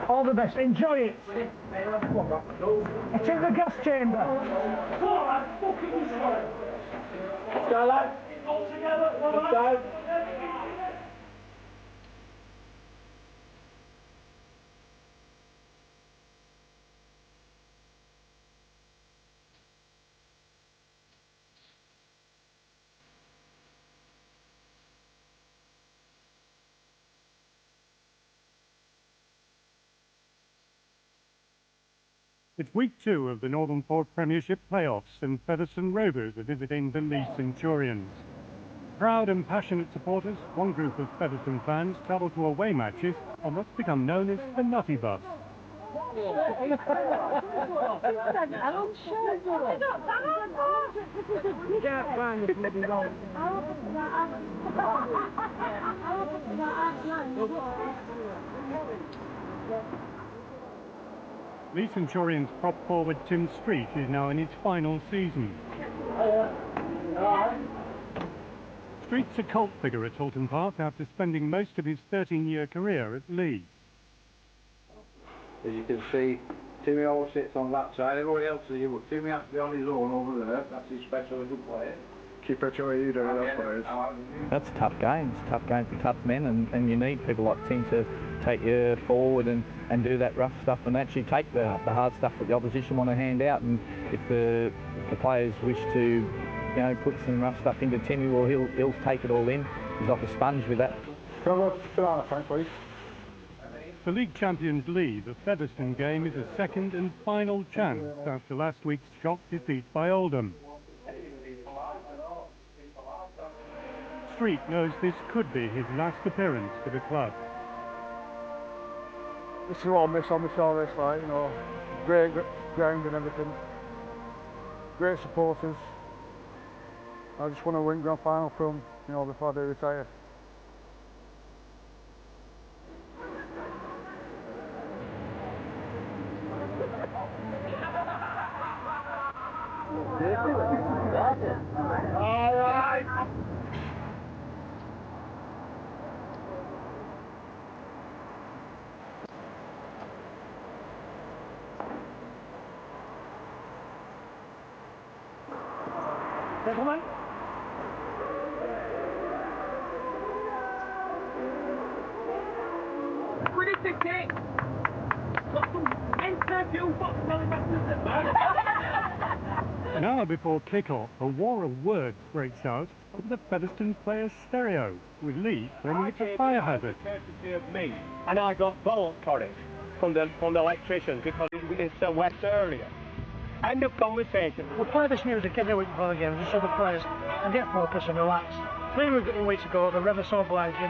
All the best. Enjoy it. It's in the gas chamber. Let's go, lad. All together. Let's go. It's week 2 of the Northern Ford Premiership playoffs, and Featherstone Rovers are visiting the Leigh Centurions. Proud and passionate supporters, one group of Featherstone fans travel to away matches on what's become known as the Nutty Bus. Leigh Centurions prop forward Tim Street is now in his final season. Street's a cult figure at Halton Park after spending most of his 13-year career at Leigh. As you can see, Timmy always sits on that side, everybody else is here, but Timmy has to be on his own over there. That's his special little player. Keep it what you doing, that's what it is. That's a tough game. It's a tough game for tough men, and you need people like Tim to take you forward and do that rough stuff and actually take the hard stuff that the opposition want to hand out. And if the players wish to, you know, put some rough stuff into Timmy, well, he'll take it all in. He's like a sponge with that. Come on, sit down, Frank, please. For league champions Leigh, the Featherstone game is a second and final chance after last week's shock defeat by Oldham. Street knows this could be his last appearance for the club. This is what I miss on this, like, you know, great ground and everything. Great supporters. I just want to win grand final from, you know, before I do retire. All right. Gentlemen. What is the cake? Got some interview box telling An hour before kick-off, a war of words breaks out over the Featherstone players' stereo, with Leigh framing it a fire hazard. Courtesy of me, and I got bolt for it from the electricians because it's a wet area. End of conversation. We'll play this music every week before the game, just so the players can get focused and relax. 3 weeks ago, the River so obliging,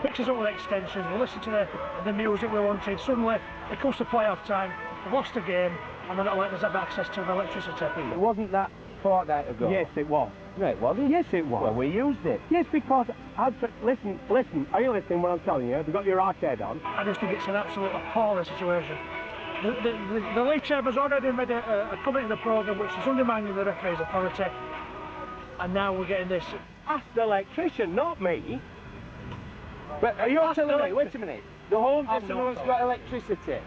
fixed us up with extensions, we listened to the music we wanted. Suddenly, it comes to playoff time, we've lost the game, and they're not letting us have access to the electricity. It wasn't that fortnight ago. Yes, it was. No, it wasn't. Yes, it was. Well, we used it. Yes, because, listen, are you listening what I'm telling you? Have you got your arcade on? I just think it's an absolute appalling situation. The league chairman's already made a comment in the programme which is undermining the referee's authority, and now we're getting this. Ask the electrician, not me. But are you telling me, wait a minute, the home dressing room's got electricity?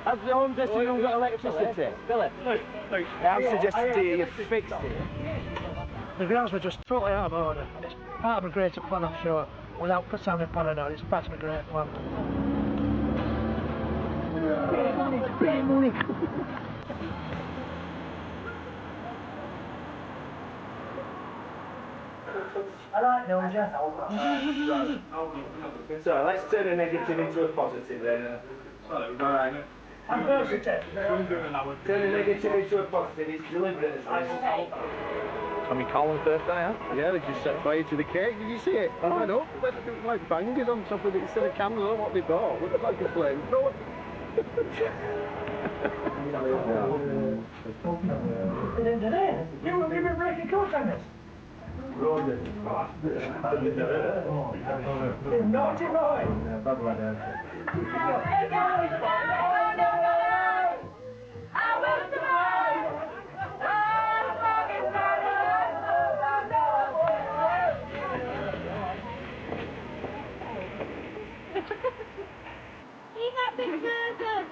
Has the home dressing room got electricity? Look. I'm suggesting to you fix it. The grounds were just totally out of order. It's part of a greater plan, I'm sure, without sounding paranoid. It's part of a great plan. So let's turn a negative into a positive then. I'm positive. Turn a negative into a positive, it's deliberate as this. Tommy Collins' birthday, huh? Yeah, they just set fire to the cake. Did you see it? I know. Like bangers on top of it instead of candles. I don't know what they bought. Looked like a flamethrower. You've been breaking co-signers. Naughty boy. He got the burger.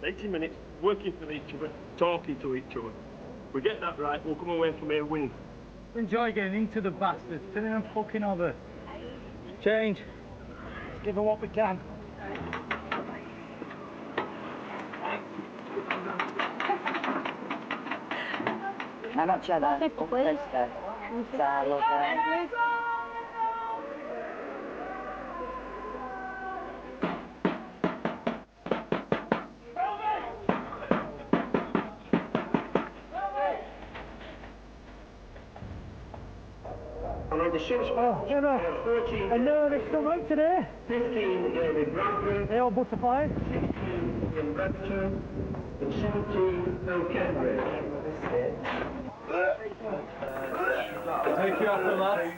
It's 80 minutes working for each other, talking to each other. If we get that right, we'll come away from here winning. Enjoy getting into the bastards, turning them fucking over. Change. Let's give them what we can. How much are they? 50 quid. Oh, you know, I know they've come out today. 15 in Bradford, They all butterflies. 16 in Bradford, and 17 in Cambridge. Take you after lads.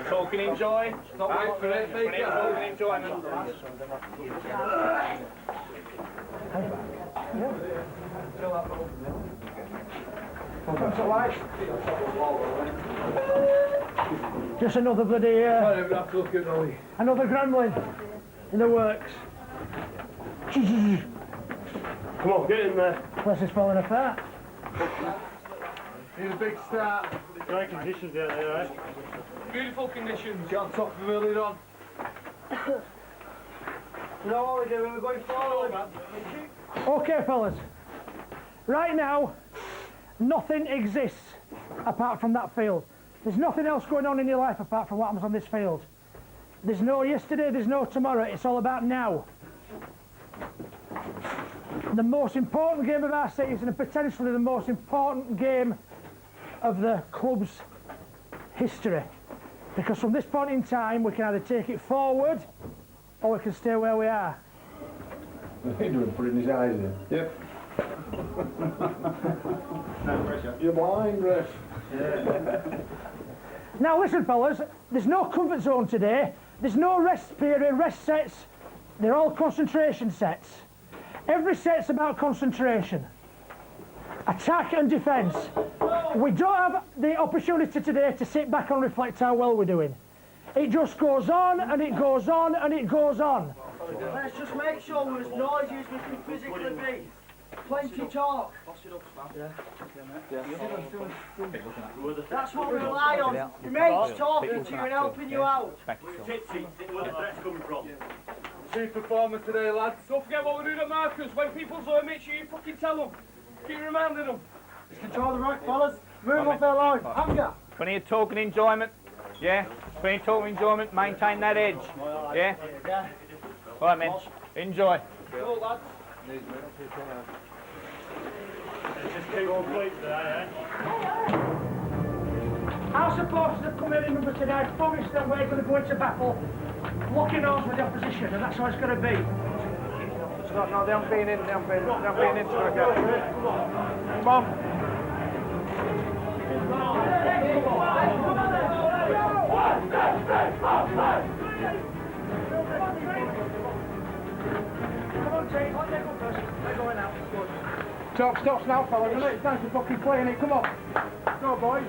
Talking enjoy. Not wait for it. Talking enjoyment. Just another bloody, another gremlin in the works. Come on, get in there. Place is falling apart. Need a big start. Great conditions out there, right? Beautiful conditions. Got on top of early on. You know what we're doing? We're going forward. Okay, fellas. Right now, nothing exists apart from that field. There's nothing else going on in your life apart from what happens on this field. There's no yesterday, there's no tomorrow. It's all about now. The most important game of our season, and potentially the most important game of the club's history. Because from this point in time, we can either take it forward or we can stay where we are. He's doing putting his eyes in. Yep. You're blind, Chris. Now listen, fellas, there's no comfort zone today. There's no rest period, rest sets. They're all concentration sets. Every set's about concentration. Attack and defence. We don't have the opportunity today to sit back and reflect how well we're doing. It just goes on and it goes on and it goes on. Let's just make sure we're as noisy as we can physically be. Plenty talk. That's what we rely on. Your mates talking to you and helping you out. Tipsy, where the threat's coming from. Team performer today, lads. Don't forget what we're doing at Marcus. When people say, make sure you fucking tell them. Keep reminding them. Just control the right, fellas. Move off their line. Anger. Plenty of talking enjoyment. Yeah. Plenty of talking enjoyment. Maintain that edge. Yeah. All right, men. Enjoy. Go, lads. Just keep on please today, Our supporters have come in remember today, promised that we're going to go into battle, locking arms with the opposition, and that's how it's going to be. No, they haven't been in. They haven't been in. Come on. Talk stops now, fellas, isn't it? It's time to fucking play, innit? Come on. Go, boys.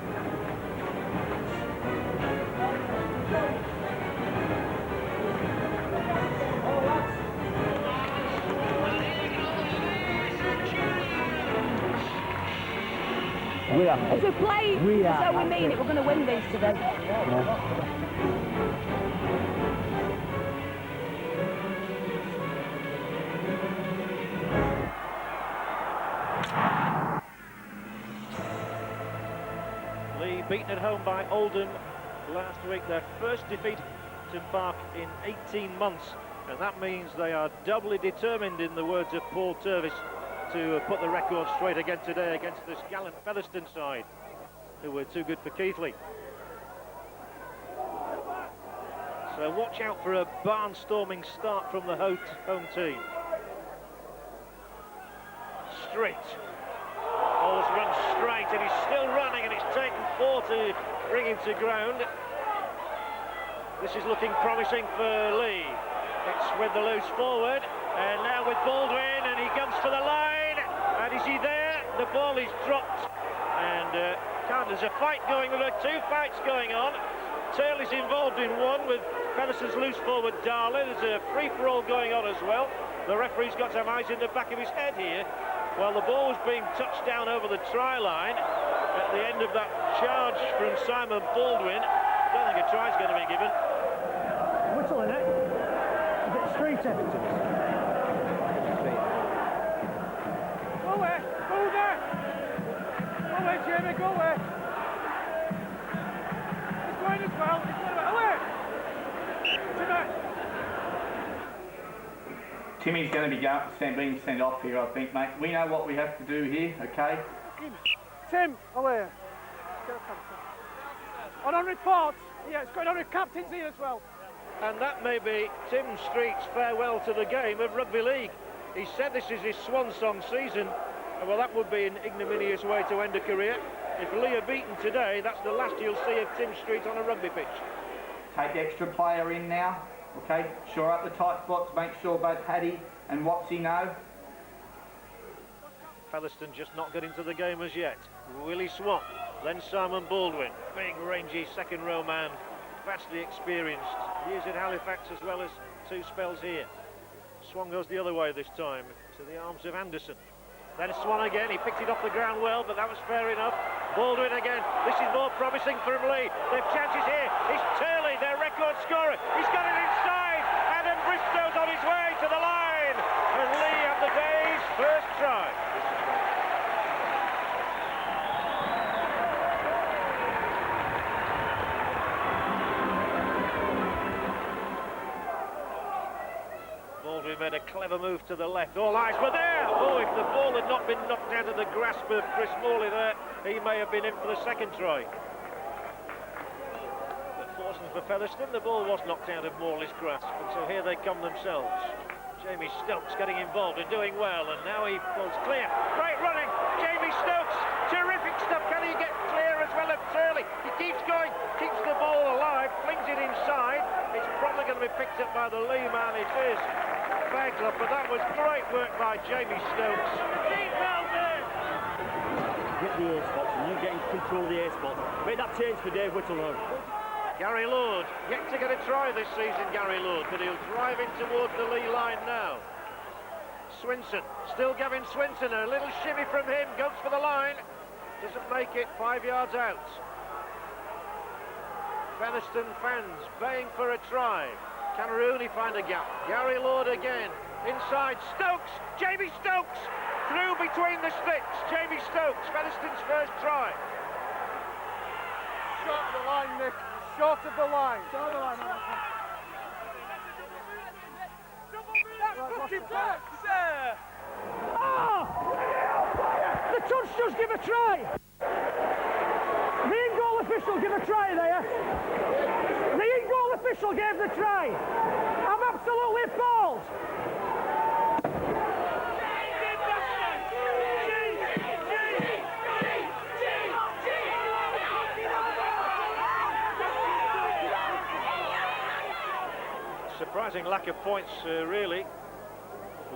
We are. If we play We are. so we mean it, we're going to win these today. Leigh beaten at home by Oldham last week, their first defeat to Park in 18 months, and that means they are doubly determined, in the words of Paul Turvis, to put the record straight again today against this gallant Featherstone side, who were too good for Keighley. So watch out for a barnstorming start from the home team. Street. Ball's run straight and he's still running, and it's taken 4 to bring him to ground. This is looking promising for Leigh. It's with the loose forward, and now with Baldwin, and he comes to the line, and is he there? The ball is dropped, and there's a fight going, there are 2 fights going on. Turley's involved in one with Featherston's loose forward Darley. There's a free-for-all going on as well. The referee's got some eyes in the back of his head here. While the ball was being touched down over the try line at the end of that charge from Simon Baldwin. I don't think a try's going to be given. Whistle in it. A bit street evidence. Go away! Go there! Go away, Jamie, go away! He's going as well, he's going away! Timmy! Timmy's going to be being sent off here, I think, mate. We know what we have to do here, okay? Tim, away! On report! Yeah, it's going on with captain's here as well. And that may be Tim Street's farewell to the game of rugby league. He said this is his swan song season. Well, that would be an ignominious way to end a career. If Leigh are beaten today, that's the last you'll see of Tim Street on a rugby pitch. Take extra player in now, okay? Shore up the tight spots, make sure both Hattie and Watsy know. Featherston just not got into the game as yet. Willie Swan, then Simon Baldwin, big rangy second row man, vastly experienced. Years at Halifax as well as 2 spells here. Swan goes the other way this time, to the arms of Anderson. Then Swan again, he picked it off the ground well, but that was fair enough. Baldwin again, this is more promising from Leigh. They've chances here, it's Turley, their record scorer. He's got it inside, Adam Bristow's on his way to the line. And Leigh have the day's first try. Baldwin made a clever move to the left. All eyes were there. Oh, if the ball had not been knocked out of the grasp of Chris Morley there, he may have been in for the second try. But fortunately for Featherston, the ball was knocked out of Morley's grasp, and so here they come themselves. Jamie Stokes getting involved and doing well, and now he pulls clear. Great running, Jamie Stokes. Terrific stuff. Can he get clear as well as Turley? He keeps going, keeps the ball alive, flings it inside. It's probably going to be picked up by the Leigh man. It is. Fairclough, but that was great work by Jamie Stokes. Get the air spots and you get in control of the air spots. Make that change for Dave Whittle now. Gary Lord, yet to get a try this season, Gary Lord, but he'll drive in towards the Leigh line now. Swinson, still Gavin Swinson, a little shimmy from him, goes for the line, doesn't make it, 5 yards out. Featherston fans baying for a try. Can Rooney find a gap? Gary Lord again, inside, Stokes, Jamie Stokes, through between the sticks, Jamie Stokes, Featherston's first try. Short of the line, Nick. Short of the line. Short of the line. That's fucking back, sir! Oh! The touch just give a try! The in-goal official give a try there! The in-goal official gave the try! I'm absolutely appalled! Surprising lack of points, really.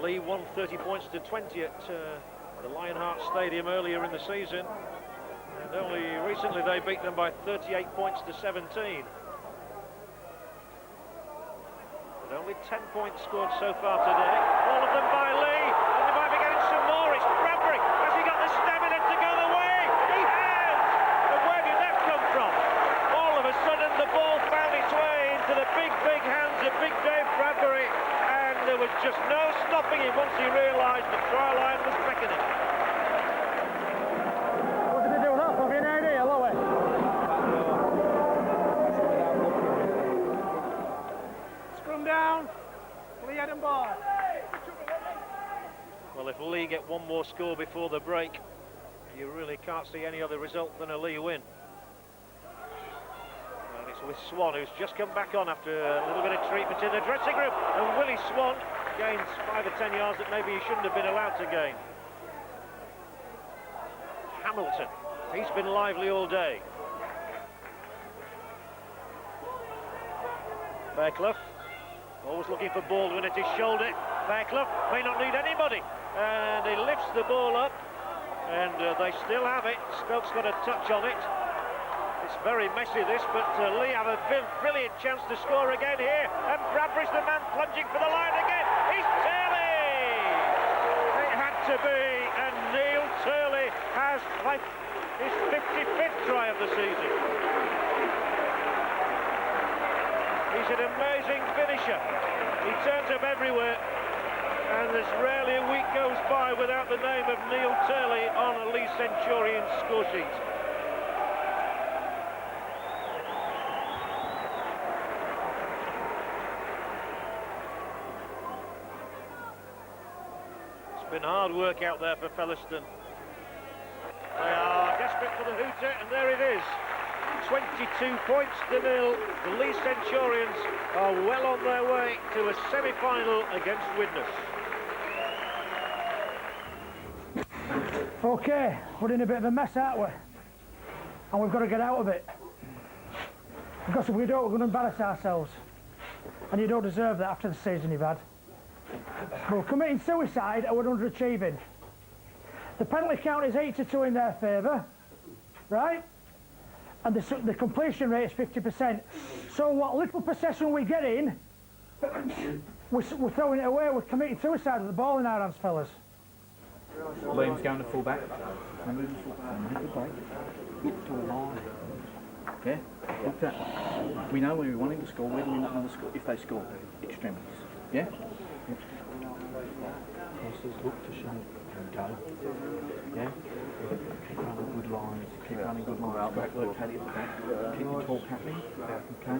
Leigh won 30 points to 20 at the Lionheart Stadium earlier in the season, and only recently they beat them by 38 points to 17. But only 10 points scored so far today, all of them by Leigh, and they might be getting some more. It's Bradbury. Has he got the stamina to go the way? He has! And where did that come from? All of a sudden the ball found its way into the big hands of Big Dave Bradbury, and there was just no stopping him once he realised the try line was beckoning. What did they do with that? Have you any idea, Lowy? Scrum down. Leigh had him ball. Well, if Leigh get one more score before the break, you really can't see any other result than a Leigh win. And it's with Swan, who's just come back on after a little bit of treatment in the dressing room. And Willie Swan gains 5 or 10 yards that maybe he shouldn't have been allowed to gain. Hamilton, he's been lively all day. Fairclough, always looking for Baldwin at his shoulder. Fairclough may not need anybody, and he lifts the ball up, and they still have it. Stokes got a touch on it. It's very messy this, but Leigh have a brilliant chance to score again here, and Bradbury's the man plunging for the line again. He's Turley! It had to be, and Neil Turley has like his 55th try of the season. He's an amazing finisher. He turns up everywhere, and there's rarely a week goes by without the name of Neil Turley on a Leigh Centurion score sheet. It's been hard work out there for Featherstone. They are desperate for the hooter, and there it is. 22 points to nil. The Leigh Centurions are well on their way to a semi-final against Widnes. Okay, we're in a bit of a mess, aren't we? And we've got to get out of it. Because if we don't, we're going to embarrass ourselves. And you don't deserve that after the season you've had. We're committing suicide and we're underachieving. The penalty count is 8-2 in their favour, right? And the completion rate is 50%. So what little possession we get in, we're throwing it away. We're committing suicide with the ball in our hands, fellas. Liam's going to full back. Move the full back. Make the break. Look to a line. Yeah? Look that. We know where we want him to score. Where do we want them to score? If they score, extremities. Yeah? Crosses, look to shape and go. Yeah? Keep running good lines. Keep running good lines. Great work, Paddy, at the back. Keep the talk happening. Okay?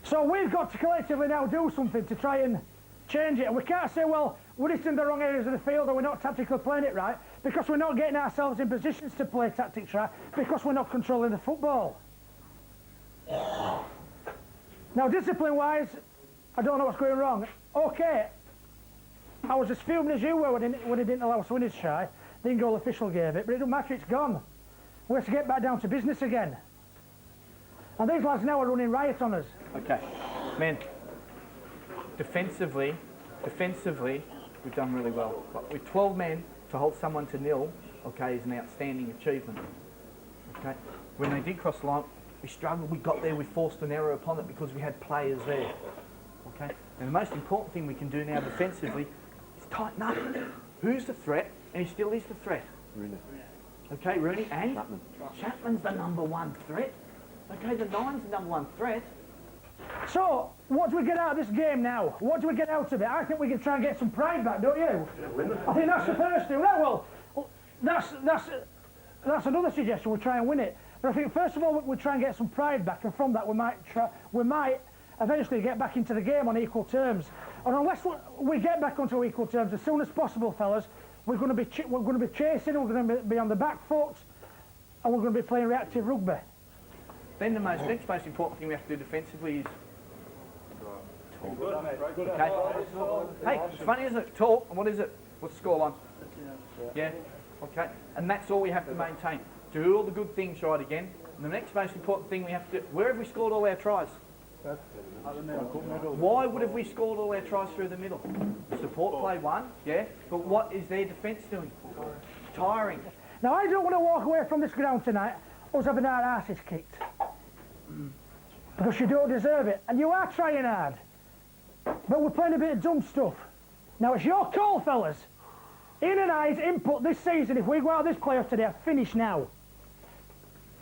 So we've got to collectively now do something to try and change it. And we can't say, well, we're just in the wrong areas of the field or we're not tactically playing it right, because we're not getting ourselves in positions to play tactics right, because we're not controlling the football. Now, discipline-wise, I don't know what's going wrong. Okay, I was as fuming as you were when he didn't allow us to win his try. The in-goal official gave it, but it doesn't matter, it's gone. We have to get back down to business again. And these lads now are running riot on us. Okay, man, defensively, we've done really well. But with 12 men to hold someone to nil, okay, is an outstanding achievement. Okay, when they did cross the line, we struggled, we got there, we forced an error upon it because we had players there. Okay, and the most important thing we can do now defensively is tighten up. Who's the threat? And he still is the threat. Rooney. Okay, Rooney and Chapman's the #1 threat. Okay, the 9's the #1 threat. So, what do we get out of this game now? What do we get out of it? I think we can try and get some pride back, don't you? I think that's the first thing. Well, that's another suggestion. We'll try and win it. But I think first of all we'll try and get some pride back, and from that we might eventually get back into the game on equal terms. And unless we get back onto equal terms as soon as possible, fellas, we're going to be chasing. We're going to be on the back foot, and we're going to be playing reactive rugby. Then the next most important thing we have to do defensively is talk. Okay. Hey, it's funny, isn't it? Talk, and what is it? What's the scoreline? Yeah. Okay. And that's all we have to maintain. Do all the good things right again. And the next most important thing we have to do, where have we scored all our tries? Why would have we scored all our tries through the middle? Support play one, yeah, but what is their defence doing? Tiring. Now, I don't want to walk away from this ground tonight us having our asses kicked. Because you don't deserve it. And you are trying hard. But we're playing a bit of dumb stuff. Now, it's your call, fellas. Ian and I's input this season, if we go out of this playoff today, are finished now.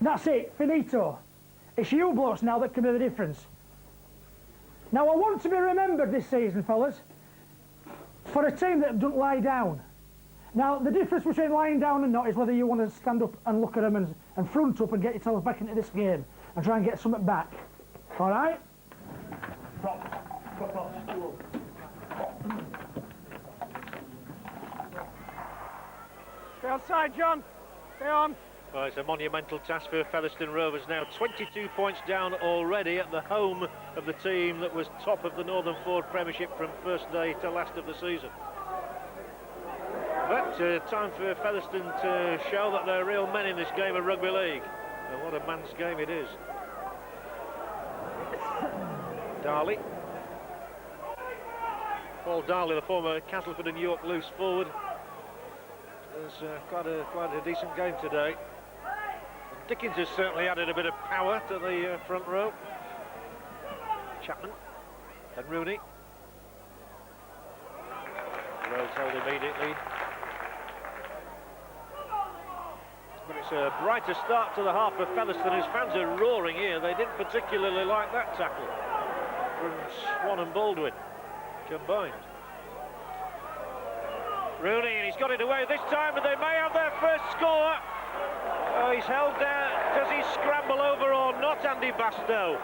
That's it, finito. It's you blokes now that can be the difference. Now, I want to be remembered this season, fellas, for a team that doesn't lie down. Now, the difference between lying down and not is whether you want to stand up and look at them and front up and get yourselves back into this game and try and get something back. All right? Stay outside, John. Stay on. Well, it's a monumental task for Featherstone Rovers now. 22 points down already at the home of the team that was top of the Northern Ford Premiership from first day to last of the season. But time for Featherstone to show that they're real men in this game of rugby league. And what a man's game it is. Darley. Paul Darley, the former Castleford and York loose forward. It's quite a decent game today. Dickens has certainly added a bit of power to the front row. Chapman and Rooney. Rhodes held immediately. But it's a brighter start to the half for Featherstone. His fans are roaring here. They didn't particularly like that tackle from Swan and Baldwin combined. Rooney, and he's got it away this time, but they may have their first score. Oh, he's held there. Does he scramble over or not, Andy Bastow?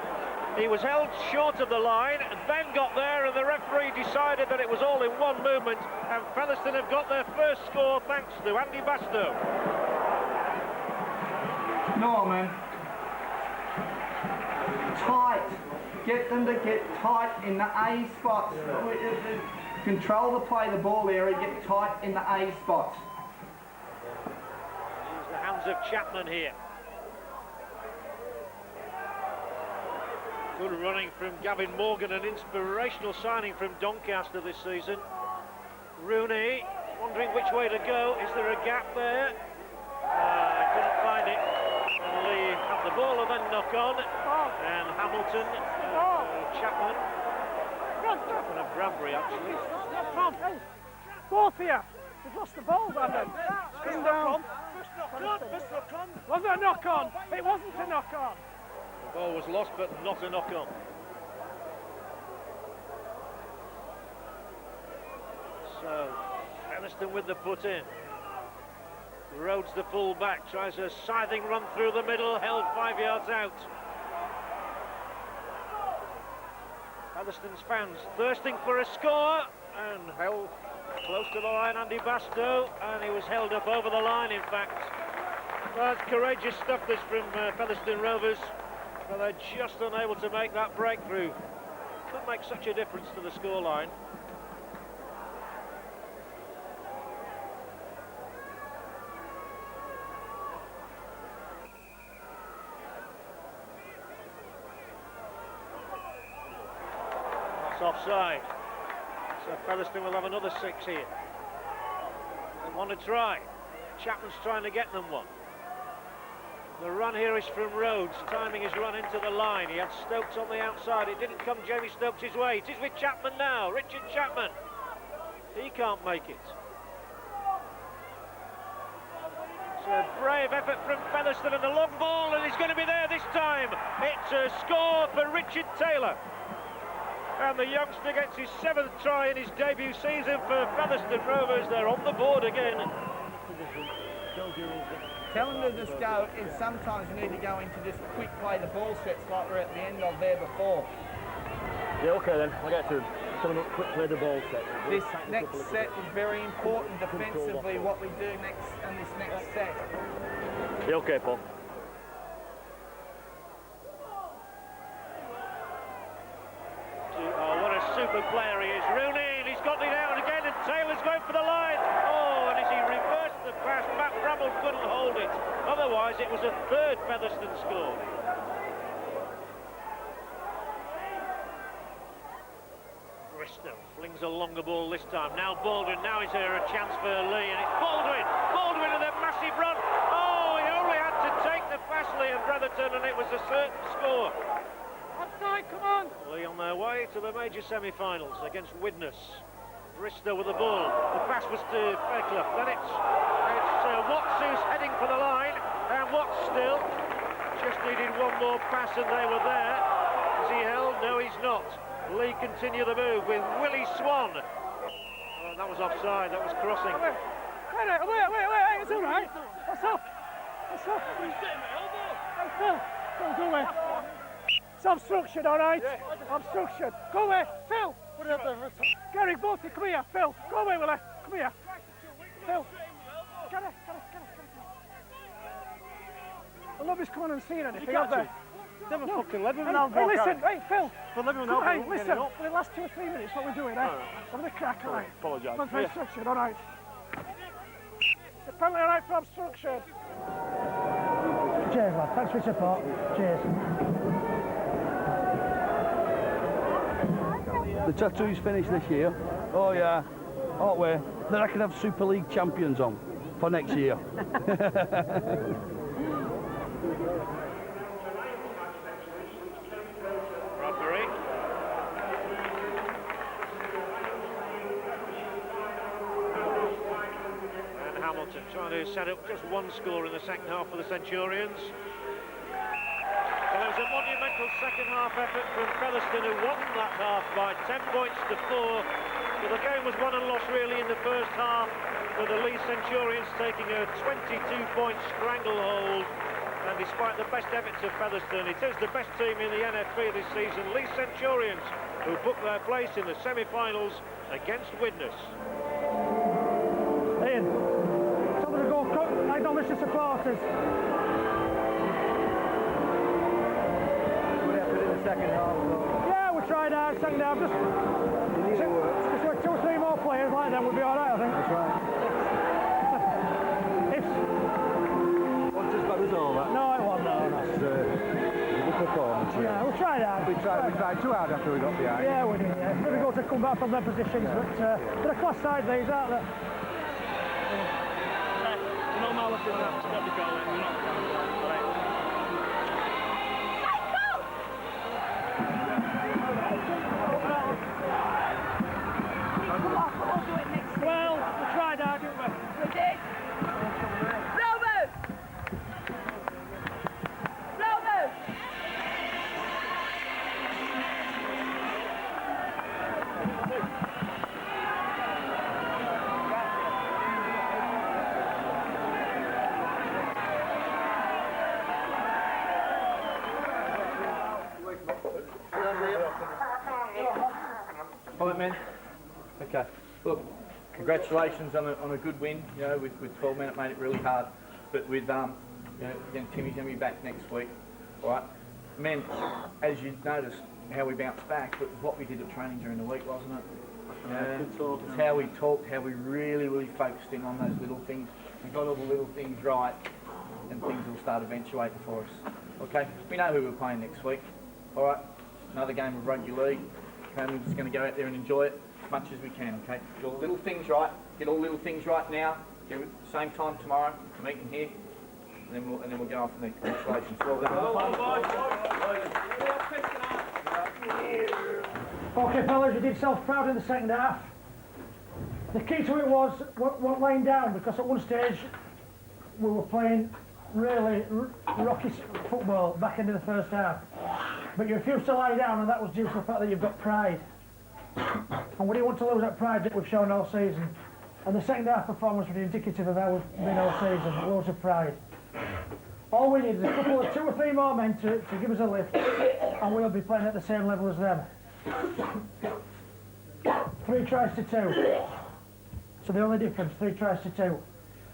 He was held short of the line, and then got there, and the referee decided that it was all in one movement, and Featherstone have got their first score thanks to Andy Bastow. No, man. Tight. Get them to get tight in the A spots. Control the play, the ball area, get tight in the A spots. Use the hands of Chapman here. Good running from Gavin Morgan, an inspirational signing from Doncaster this season. Rooney, wondering which way to go. Is there a gap there? Couldn't find it. And Leigh had the ball and then knock on. And Hamilton, Chapman, and Bradbury actually. Both here. They've lost the ball, haven't they? Spin down. Was it a knock on? It wasn't a knock on. The ball was lost, but not a knock on. So, Featherstone with the put in. Rhodes, the full back, tries a scything run through the middle, held 5 yards out. Featherstone's fans thirsting for a score, and held close to the line, Andy Bastow, and he was held up over the line, in fact. That's courageous stuff, this from Featherstone Rovers, but they're just unable to make that breakthrough. Could make such a difference to the scoreline. Offside, so Featherstone will have another 6 here. They want to try. Chapman's trying to get them one. The run here is from Rhodes, timing his run into the line. He had Stokes on the outside, it didn't come Jamie Stokes' way. It is with Chapman now, Richard Chapman. He can't make it. It's a brave effort from Featherstone, and the long ball, and he's going to be there this time. It's a score for Richard Taylor. And the youngster gets his 7th try in his debut season for Featherstone Rovers. They're on the board again. Telling them to just go is sometimes you need to go into just quick play the ball sets like we're at the end of there before. Yeah, okay then, I'll get to tell them quick play the ball set. This next set is very important defensively, what we do next in this next set. Yeah, okay, Paul. Oh, what a super player he is. Rooney, and he's got it out again, and Taylor's going for the line. Oh, and as he reversed the pass, Matt Bramble couldn't hold it. Otherwise, it was a 3rd Featherstone score. Bristow flings a longer ball this time. Now Baldwin, now is there a chance for Leigh, and it's Baldwin. Baldwin with a massive run. Oh, he only had to take the pass, Leigh and Brotherton, and it was a certain score. Offside, come on! Leigh on their way to the major semi-finals against Widnes. Bristow with the ball. The pass was to Fairclough. Then it's Watts who's heading for the line, and Watts still just needed one more pass, and they were there. Is he held? No, he's not. Leigh continue the move with Willie Swan. Oh, that was offside. That was crossing. Wait, it's all right. What's up? Hey, Phil, go away. It's obstruction, all right? Yeah. Obstruction. Go away, Phil. Gary, both come here, Phil. Go away, will I? Come here. Phil. Get it. I love his coming and seeing anything out there. Never fucking let me now. Hey, listen, hey, Phil. For living now. Hey, listen, for the last 2 or 3 minutes, what we're doing, eh? Having a crack, all right? Apologise. Not for obstruction, all right? The penalty, all right, for obstruction. Cheers, lad. Thanks for your support. Cheers. The tattoo's finished this year. Oh yeah. Oh wait. Then I can have Super League champions on for next year. trying to set up just one score in the second half for the Centurions. Well, it was a monumental second half effort from Featherstone, who won that half by 10 points to 4. But the game was won and lost really in the first half, with the Leigh Centurions taking a 22-point stranglehold. And despite the best efforts of Featherstone, it is the best team in the NFP this season, Leigh Centurions, who booked their place in the semi-finals against Widnes. Ian, something to go acknowledge the supporters. What happened in the second half? Yeah, we tried out second half. Just with 2 or 3 more players like them, we'll be all right, I think. That's right. Just about us all, that. No, it wasn't. No. It's a good performance. Yeah, we tried out. We tried too hard after we got behind. Yeah, we did. Yeah, it's difficult to come back from their positions, but they're a class side, these, aren't they? No malice in that. Stop the goal. We're not Well, we tried out, didn't we? We did. Bravo! Bravo! All right, man. Okay. Look, congratulations on a good win. You know, with 12 men, it made it really hard. But with you know, again, Timmy's going to be back next week. All right, men. As you noticed, how we bounced back, but it was what we did at training during the week, wasn't it? Yeah. It's how we talked, how we really focused in on those little things. We got all the little things right, and things will start eventuating for us. Okay. We know who we're playing next week. All right. Another game of rugby league. And we're just going to go out there and enjoy it as much as we can, okay? Get all the little things right. Get all the little things right now. Get it at the same time tomorrow. Meeting here. And then we'll go off from there. Congratulations. Well done. Okay, fellas, you did self proud in the second half. The key to it was what laying down, because at one stage we were playing really rocky football back into the first half. But you refused to lie down, and that was due to the fact that you've got pride. And we didn't want to lose that pride that we've shown all season. And the second half performance was indicative of how we've been all season, loads of pride. All we need is a couple of 2 or 3 more men to give us a lift, and we'll be playing at the same level as them. 3 tries to 2. So the only difference, 3 tries to 2.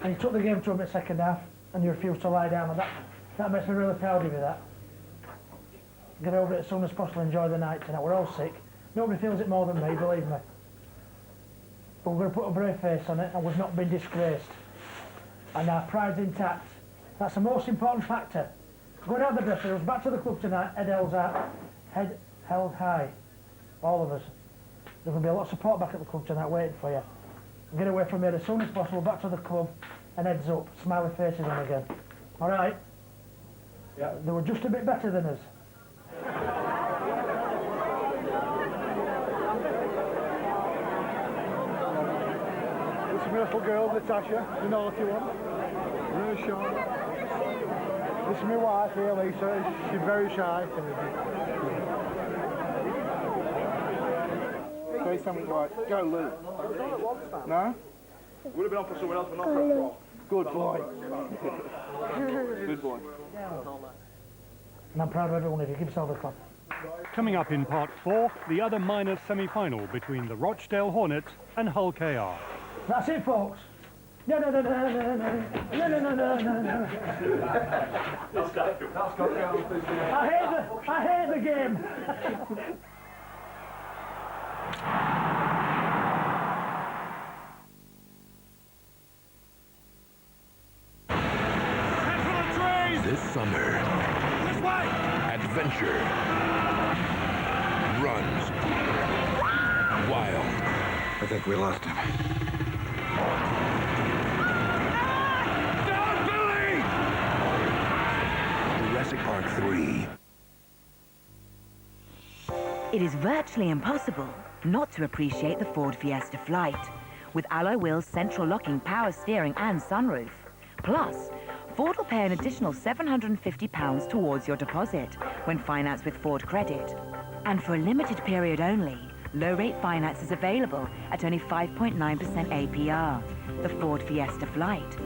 And you took the game to them in the second half, and you refused to lie down, and that makes me really proud of you, that. Get over it as soon as possible, enjoy the night tonight. We're all sick. Nobody feels it more than me, believe me. But we're going to put a brave face on it, and we've not been disgraced. And our pride's intact. That's the most important factor. Go down the dressing rooms, back to the club tonight, head held high. All of us. There's going to be a lot of support back at the club tonight waiting for you. Get away from here as soon as possible, back to the club, and heads up, smiley faces on again. All right? Yeah. They were just a bit better than us. This beautiful girl, Natasha, the naughty one. Really shy. This is my wife here, Lisa. She's very shy. Say something like, go Lou. No? Would have been on for someone else, but not for a prop. Good boy. Good boy. And I'm proud of everyone if you give yourself a clap. Coming up in part 4, the other minor semi-final between the Rochdale Hornets and Hull KR. That's it, folks. No. I hate the game. This summer, adventure runs wild. I think we lost him. Jurassic Park 3. It is virtually impossible not to appreciate the Ford Fiesta flight. with alloy wheels, central locking, power steering and sunroof. Plus, Ford will pay an additional £750 towards your deposit when financed with Ford Credit. And for a limited period only, low-rate finance is available at only 5.9% APR. The Ford Fiesta Flight.